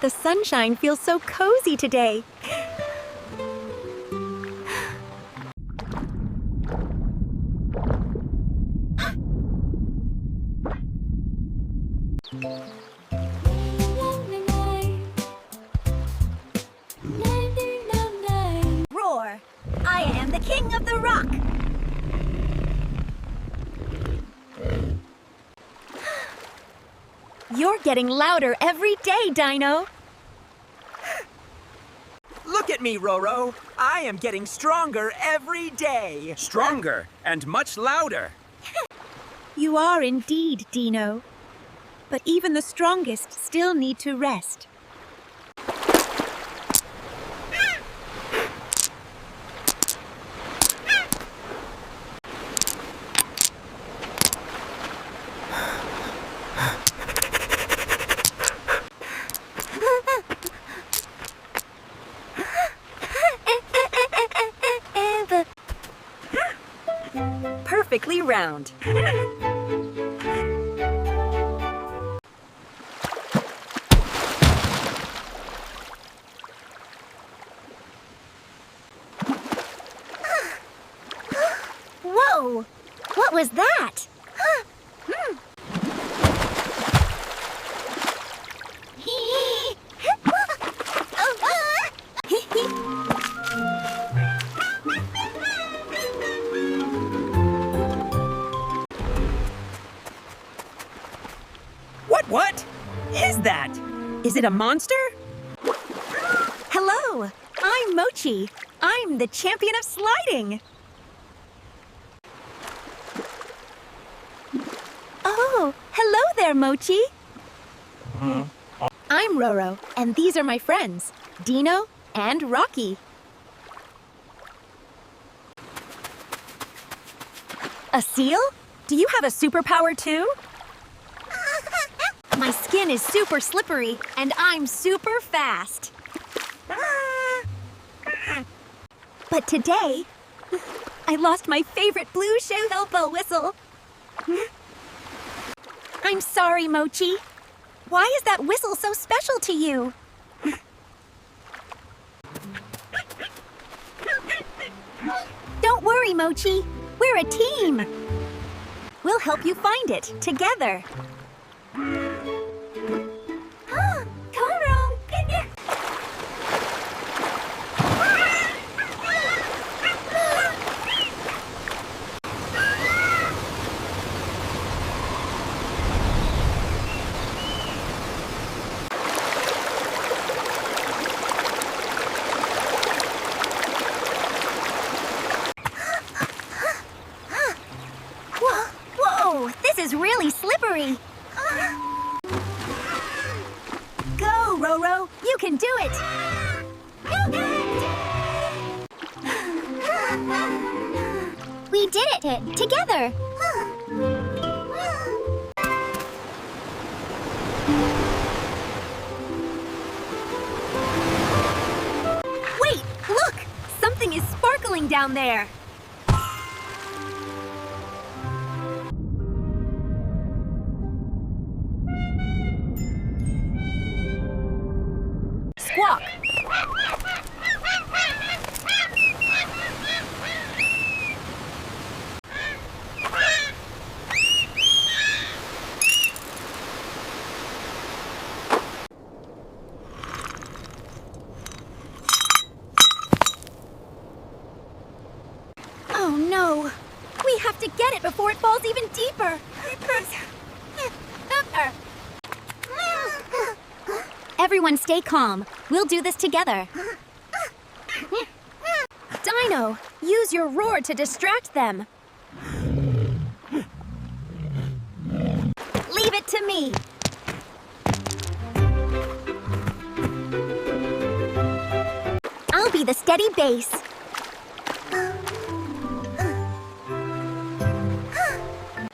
The sunshine feels so cozy today. Roar! I am the king of the rock! You're getting louder every day, Dino. Look at me, Roro. I am getting stronger every day. Stronger and much louder. You are indeed, Dino. But even the strongest still need to rest. Perfectly round. Whoa! What was that? What is that? Is it a monster? Hello, I'm Mochi. I'm the champion of sliding. Oh, hello there, Mochi. I'm Roro, and these are my friends, Dino and Rocky. A seal? Do you have a superpower too? My skin is super slippery, and I'm super fast. But today, I lost my favorite blue shoe elbow whistle. I'm sorry, Mochi. Why is that whistle so special to you? Don't worry, Mochi. We're a team. We'll help you find it together. Whoa! This is really slippery! Go, Roro! You can do it! We did it! Together! Wait, look! Something is sparkling down there. Squawk! Oh no! We have to get it before it falls even deeper! Everyone stay calm. We'll do this together. Dino, use your roar to distract them. Leave it to me. I'll be the steady base.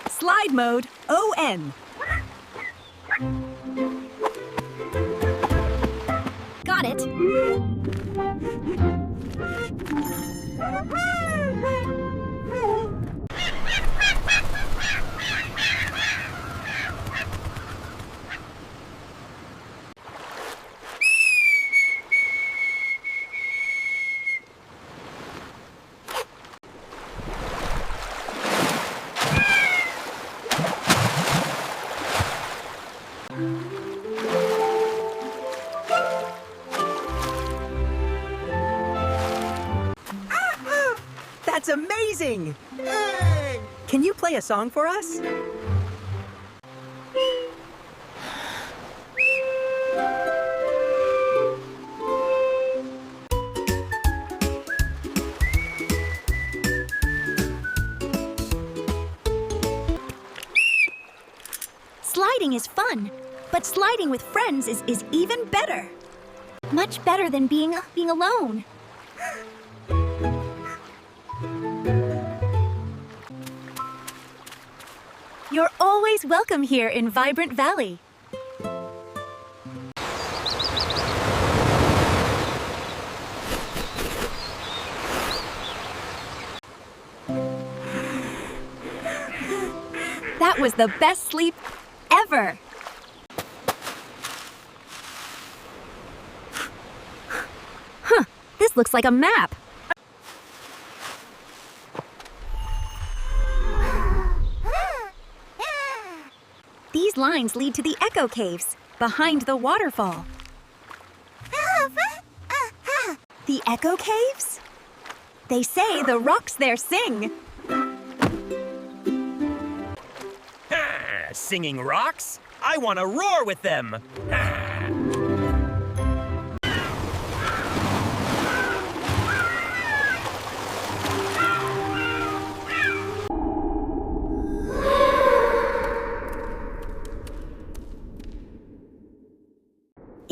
Slide mode, ON. Got it. That's amazing! Can you play a song for us? Sliding is fun, but sliding with friends is even better. Much better than being alone. You're always welcome here in Vibrant Valley. That was the best sleep ever. Huh, this looks like a map. These lines lead to the Echo Caves, behind the waterfall. The Echo Caves? They say the rocks there sing. Singing rocks? I want to roar with them!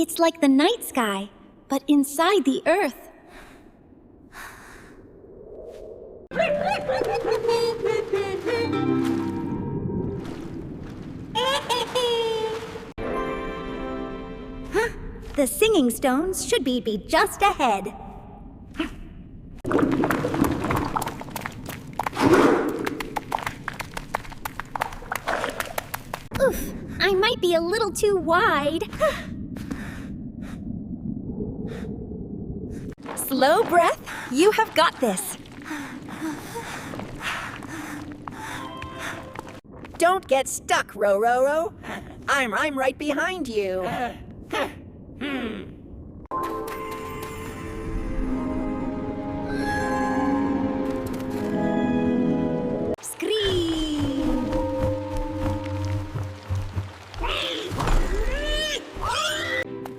It's like the night sky, but inside the earth. Huh? The singing stones should be just ahead. Oof, I might be a little too wide. Slow breath, you have got this. Don't get stuck, Roro. I'm right behind you. Scream!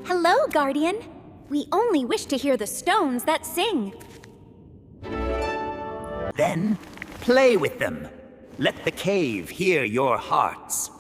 Hello, Guardian. We only wish to hear the stones that sing. Then, play with them. Let the cave hear your hearts.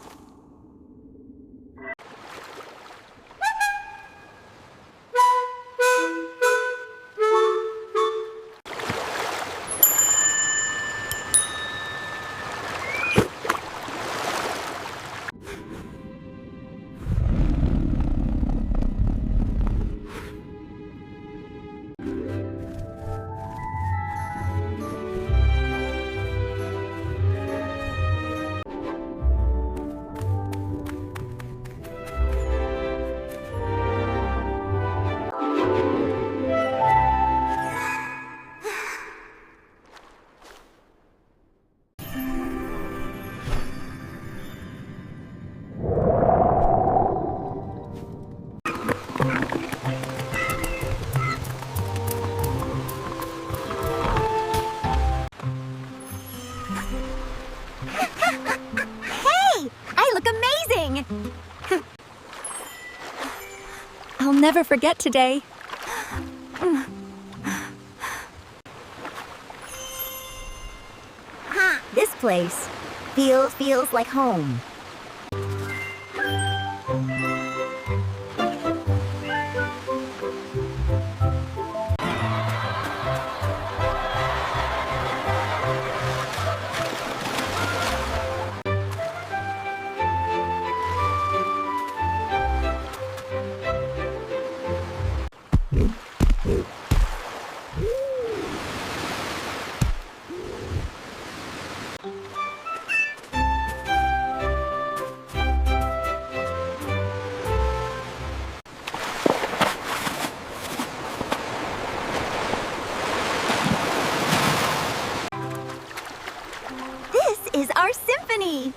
I'll never forget today. This place feels like home. This is our symphony!